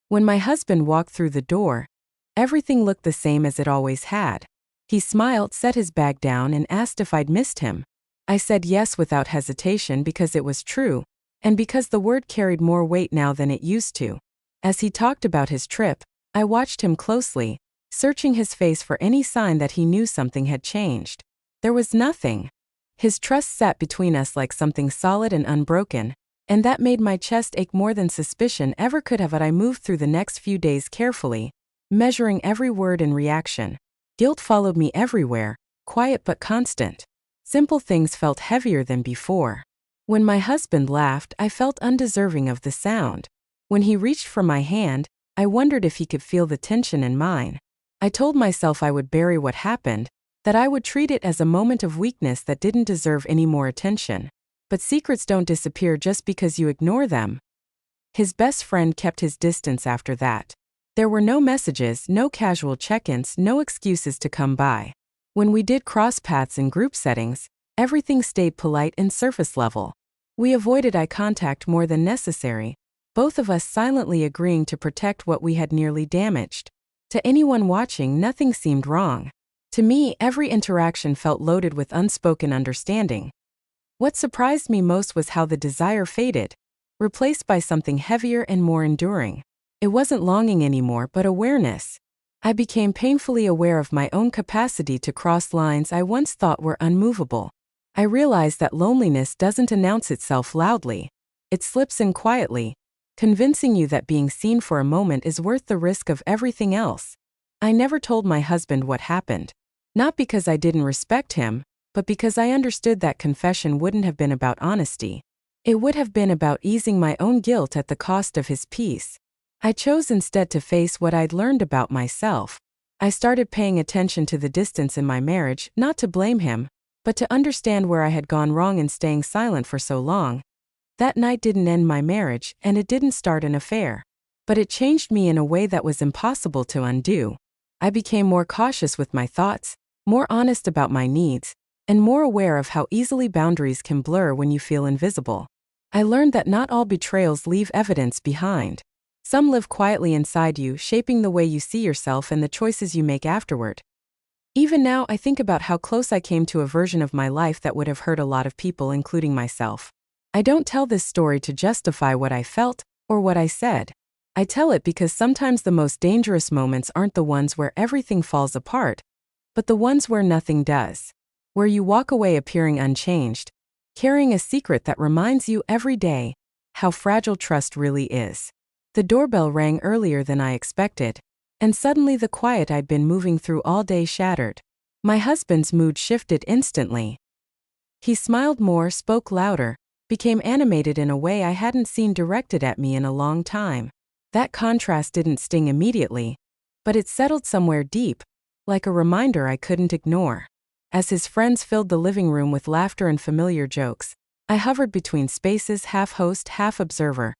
When my husband walked through the door, everything looked the same as it always had. He smiled, set his bag down, and asked if I'd missed him. I said yes without hesitation because it was true, and because the word carried more weight now than it used to. As he talked about his trip, I watched him closely, searching his face for any sign that he knew something had changed. There was nothing. His trust sat between us like something solid and unbroken, and that made my chest ache more than suspicion ever could have. But I moved through the next few days carefully, measuring every word and reaction. Guilt followed me everywhere, quiet but constant. Simple things felt heavier than before. When my husband laughed, I felt undeserving of the sound. When he reached for my hand, I wondered if he could feel the tension in mine. I told myself I would bury what happened, that I would treat it as a moment of weakness that didn't deserve any more attention. But secrets don't disappear just because you ignore them. His best friend kept his distance after that. There were no messages, no casual check-ins, no excuses to come by. When we did cross paths in group settings, everything stayed polite and surface level. We avoided eye contact more than necessary, both of us silently agreeing to protect what we had nearly damaged. To anyone watching, nothing seemed wrong. To me, every interaction felt loaded with unspoken understanding. What surprised me most was how the desire faded, replaced by something heavier and more enduring. It wasn't longing anymore, but awareness. I became painfully aware of my own capacity to cross lines I once thought were unmovable. I realized that loneliness doesn't announce itself loudly. It slips in quietly, convincing you that being seen for a moment is worth the risk of everything else. I never told my husband what happened. Not because I didn't respect him, but because I understood that confession wouldn't have been about honesty. It would have been about easing my own guilt at the cost of his peace. I chose instead to face what I'd learned about myself. I started paying attention to the distance in my marriage, not to blame him, but to understand where I had gone wrong in staying silent for so long. That night didn't end my marriage, and it didn't start an affair. But it changed me in a way that was impossible to undo. I became more cautious with my thoughts, more honest about my needs, and more aware of how easily boundaries can blur when you feel invisible. I learned that not all betrayals leave evidence behind. Some live quietly inside you, shaping the way you see yourself and the choices you make afterward. Even now, I think about how close I came to a version of my life that would have hurt a lot of people, including myself. I don't tell this story to justify what I felt or what I said. I tell it because sometimes the most dangerous moments aren't the ones where everything falls apart, but the ones where nothing does. Where you walk away appearing unchanged, carrying a secret that reminds you every day how fragile trust really is. The doorbell rang earlier than I expected, and suddenly the quiet I'd been moving through all day shattered. My husband's mood shifted instantly. He smiled more, spoke louder, became animated in a way I hadn't seen directed at me in a long time. That contrast didn't sting immediately, but it settled somewhere deep, like a reminder I couldn't ignore. As his friends filled the living room with laughter and familiar jokes, I hovered between spaces, half host, half observer.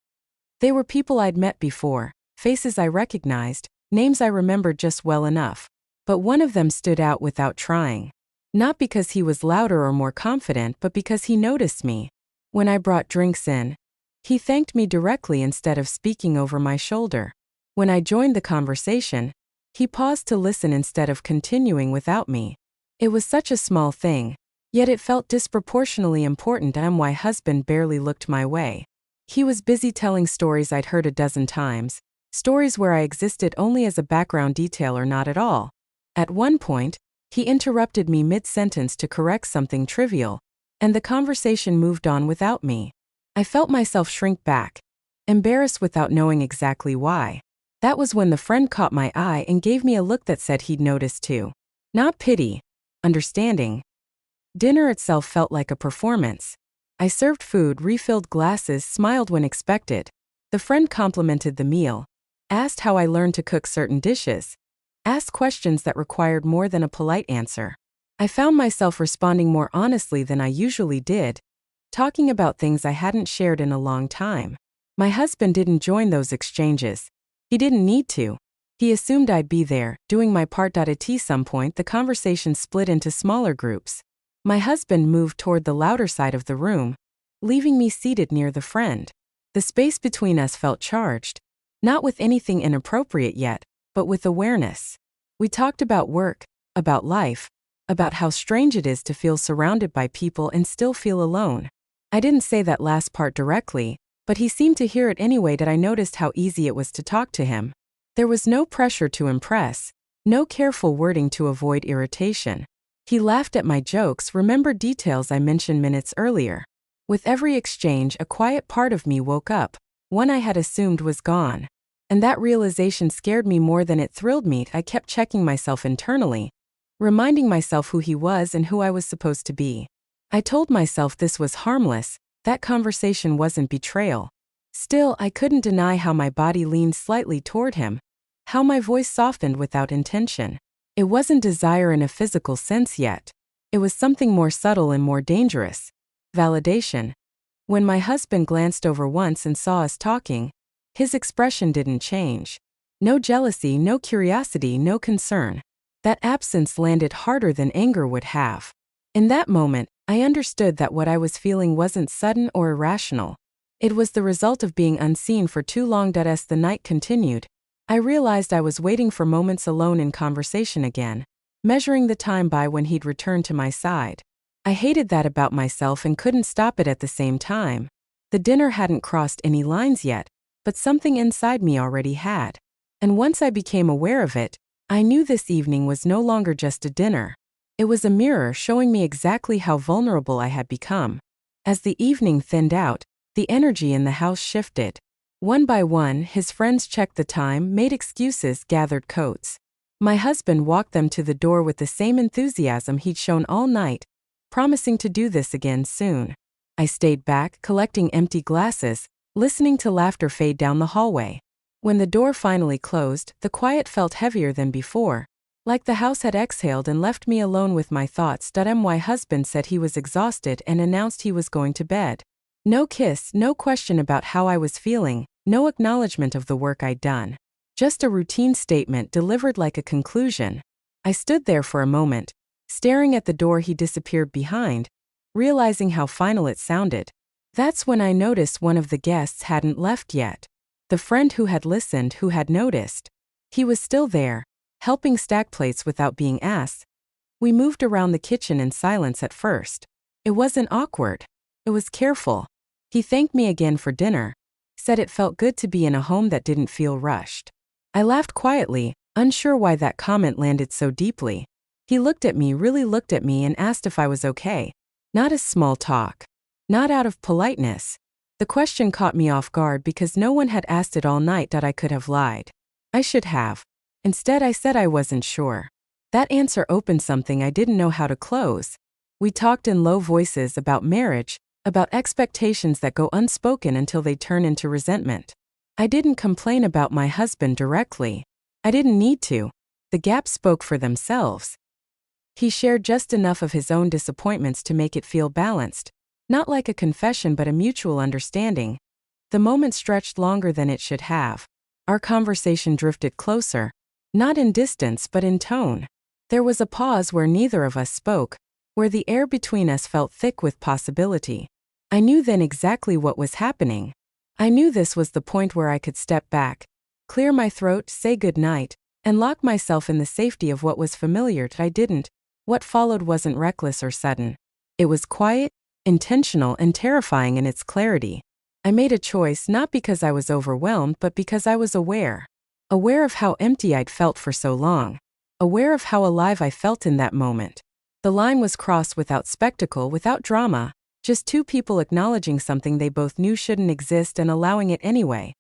They were people I'd met before, faces I recognized, names I remembered just well enough. But one of them stood out without trying. Not because he was louder or more confident, but because he noticed me. When I brought drinks in, he thanked me directly instead of speaking over my shoulder. When I joined the conversation, he paused to listen instead of continuing without me. It was such a small thing, yet it felt disproportionately important. My husband barely looked my way. He was busy telling stories I'd heard a dozen times, stories where I existed only as a background detail or not at all. At one point, he interrupted me mid-sentence to correct something trivial, and the conversation moved on without me. I felt myself shrink back, embarrassed without knowing exactly why. That was when the friend caught my eye and gave me a look that said he'd noticed too. Not pity, understanding. Dinner itself felt like a performance. I served food, refilled glasses, smiled when expected. The friend complimented the meal, asked how I learned to cook certain dishes, asked questions that required more than a polite answer. I found myself responding more honestly than I usually did, talking about things I hadn't shared in a long time. My husband didn't join those exchanges. He didn't need to. He assumed I'd be there, doing my part. At some point, the conversation split into smaller groups. My husband moved toward the louder side of the room, leaving me seated near the friend. The space between us felt charged, Not with anything inappropriate yet, but with awareness. We talked about work, about life, about how strange it is to feel surrounded by people and still feel alone. I didn't say that last part directly, but he seemed to hear it anyway. That I noticed how easy it was to talk to him. There was no pressure to impress, no careful wording to avoid irritation. He laughed at my jokes, remembered details I mentioned minutes earlier. With every exchange, a quiet part of me woke up, one I had assumed was gone. And that realization scared me more than it thrilled me. I kept checking myself internally, reminding myself who he was and who I was supposed to be. I told myself this was harmless, that conversation wasn't betrayal. Still, I couldn't deny how my body leaned slightly toward him, how my voice softened without intention. It wasn't desire in a physical sense yet. It was something more subtle and more dangerous. Validation. When my husband glanced over once and saw us talking, his expression didn't change. No jealousy, no curiosity, no concern. That absence landed harder than anger would have. In that moment, I understood that what I was feeling wasn't sudden or irrational. It was the result of being unseen for too long. As the night continued, I realized I was waiting for moments alone in conversation again, measuring the time by when he'd return to my side. I hated that about myself and couldn't stop it at the same time. The dinner hadn't crossed any lines yet, but something inside me already had. And once I became aware of it, I knew this evening was no longer just a dinner. It was a mirror showing me exactly how vulnerable I had become. As the evening thinned out, the energy in the house shifted. One by one, his friends checked the time, made excuses, gathered coats. My husband walked them to the door with the same enthusiasm he'd shown all night, promising to do this again soon. I stayed back, collecting empty glasses, listening to laughter fade down the hallway. When the door finally closed, the quiet felt heavier than before, like the house had exhaled and left me alone with my thoughts. My husband said he was exhausted and announced he was going to bed. No kiss, no question about how I was feeling, no acknowledgement of the work I'd done. Just a routine statement delivered like a conclusion. I stood there for a moment, staring at the door he disappeared behind, realizing how final it sounded. That's when I noticed one of the guests hadn't left yet. The friend who had listened, who had noticed. He was still there, helping stack plates without being asked. We moved around the kitchen in silence at first. It wasn't awkward. It was careful. He thanked me again for dinner, said it felt good to be in a home that didn't feel rushed. I laughed quietly, unsure why that comment landed so deeply. He looked at me, really looked at me, and asked if I was okay. Not as small talk. Not out of politeness. The question caught me off guard because no one had asked it all night. I could have lied. I should have. Instead, I said I wasn't sure. That answer opened something I didn't know how to close. We talked in low voices about marriage, about expectations that go unspoken until they turn into resentment. I didn't complain about my husband directly. I didn't need to. The gaps spoke for themselves. He shared just enough of his own disappointments to make it feel balanced. Not like a confession but a mutual understanding. The moment stretched longer than it should have. Our conversation drifted closer, not in distance but in tone. There was a pause where neither of us spoke, where the air between us felt thick with possibility. I knew then exactly what was happening. I knew this was the point where I could step back, clear my throat, say goodnight, and lock myself in the safety of what was familiar. I didn't. What followed wasn't reckless or sudden. It was quiet, intentional, and terrifying in its clarity. I made a choice not because I was overwhelmed but because I was aware. Aware of how empty I'd felt for so long. Aware of how alive I felt in that moment. The line was crossed without spectacle, without drama, just two people acknowledging something they both knew shouldn't exist and allowing it anyway.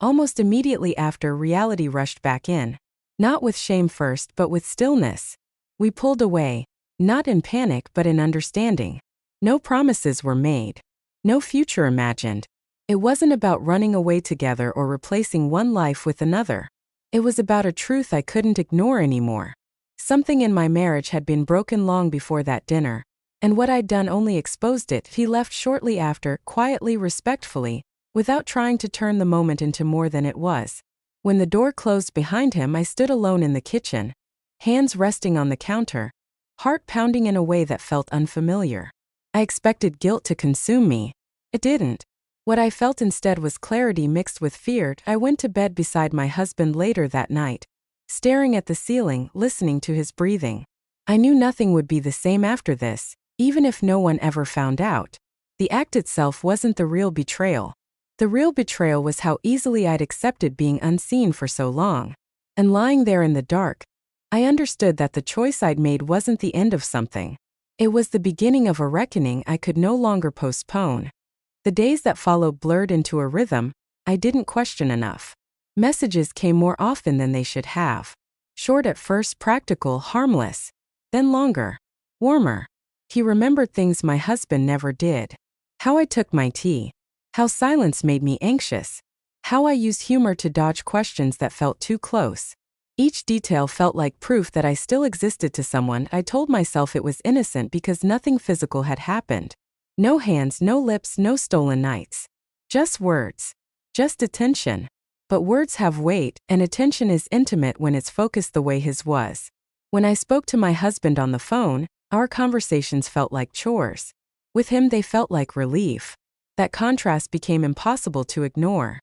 Almost immediately after, reality rushed back in. Not with shame first but with stillness. We pulled away, not in panic but in understanding. No promises were made. No future imagined. It wasn't about running away together or replacing one life with another. It was about a truth I couldn't ignore anymore. Something in my marriage had been broken long before that dinner, and what I'd done only exposed it. He left shortly after, quietly, respectfully, without trying to turn the moment into more than it was. When the door closed behind him, I stood alone in the kitchen, hands resting on the counter, heart pounding in a way that felt unfamiliar. I expected guilt to consume me. It didn't. What I felt instead was clarity mixed with fear. I went to bed beside my husband later that night, staring at the ceiling, listening to his breathing. I knew nothing would be the same after this, even if no one ever found out. The act itself wasn't the real betrayal. The real betrayal was how easily I'd accepted being unseen for so long. And lying there in the dark, I understood that the choice I'd made wasn't the end of something. It was the beginning of a reckoning I could no longer postpone. The days that followed blurred into a rhythm I didn't question enough. Messages came more often than they should have. Short at first, practical, harmless. Then longer, warmer. He remembered things my husband never did. How I took my tea. How silence made me anxious. How I used humor to dodge questions that felt too close. Each detail felt like proof that I still existed to someone. I told myself it was innocent because nothing physical had happened. No hands, no lips, no stolen nights. Just words. Just attention. But words have weight, and attention is intimate when it's focused the way his was. When I spoke to my husband on the phone, our conversations felt like chores. With him, they felt like relief. That contrast became impossible to ignore.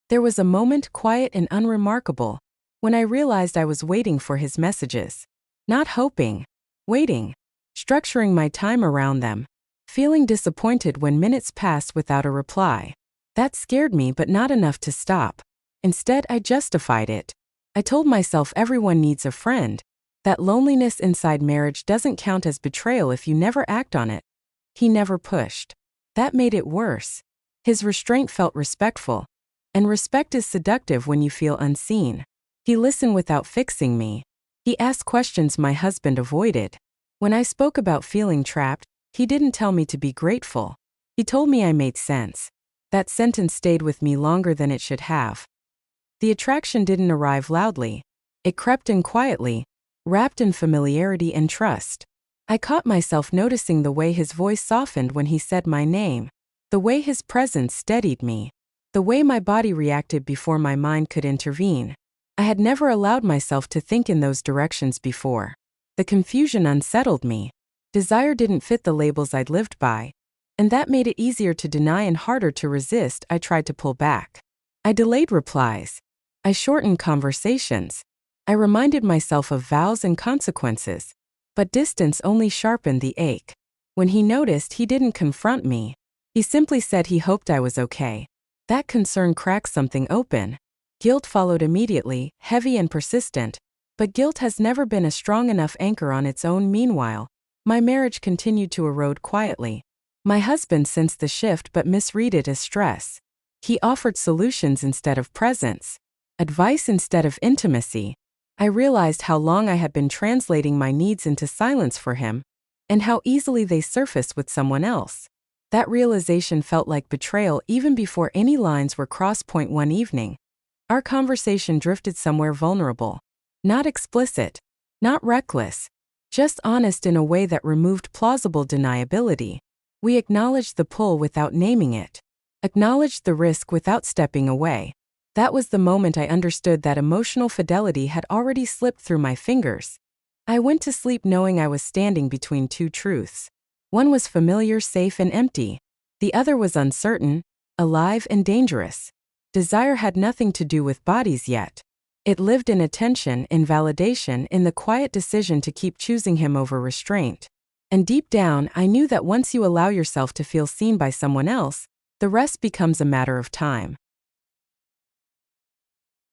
There was a moment, quiet and unremarkable, when I realized I was waiting for his messages. Not hoping. Waiting. Structuring my time around them. Feeling disappointed when minutes passed without a reply. That scared me, but not enough to stop. Instead, I justified it. I told myself everyone needs a friend. That loneliness inside marriage doesn't count as betrayal if you never act on it. He never pushed. That made it worse. His restraint felt respectful. And respect is seductive when you feel unseen. He listened without fixing me. He asked questions my husband avoided. When I spoke about feeling trapped, he didn't tell me to be grateful. He told me I made sense. That sentence stayed with me longer than it should have. The attraction didn't arrive loudly. It crept in quietly, wrapped in familiarity and trust. I caught myself noticing the way his voice softened when he said my name, the way his presence steadied me, the way my body reacted before my mind could intervene. I had never allowed myself to think in those directions before. The confusion unsettled me. Desire didn't fit the labels I'd lived by, and that made it easier to deny and harder to resist. I tried to pull back. I delayed replies. I shortened conversations. I reminded myself of vows and consequences. But distance only sharpened the ache. When he noticed, he didn't confront me. He simply said he hoped I was okay. That concern cracked something open. Guilt followed immediately, heavy and persistent. But guilt has never been a strong enough anchor on its own. Meanwhile, my marriage continued to erode quietly. My husband sensed the shift but misread it as stress. He offered solutions instead of presence, advice instead of intimacy. I realized how long I had been translating my needs into silence for him, and how easily they surfaced with someone else. That realization felt like betrayal even before any lines were crossed. One evening, our conversation drifted somewhere vulnerable. Not explicit, not reckless, just honest in a way that removed plausible deniability. We acknowledged the pull without naming it, acknowledged the risk without stepping away. That was the moment I understood that emotional fidelity had already slipped through my fingers. I went to sleep knowing I was standing between two truths. One was familiar, safe, and empty. The other was uncertain, alive, and dangerous. Desire had nothing to do with bodies yet. It lived in attention, in validation, in the quiet decision to keep choosing him over restraint. And deep down, I knew that once you allow yourself to feel seen by someone else, the rest becomes a matter of time.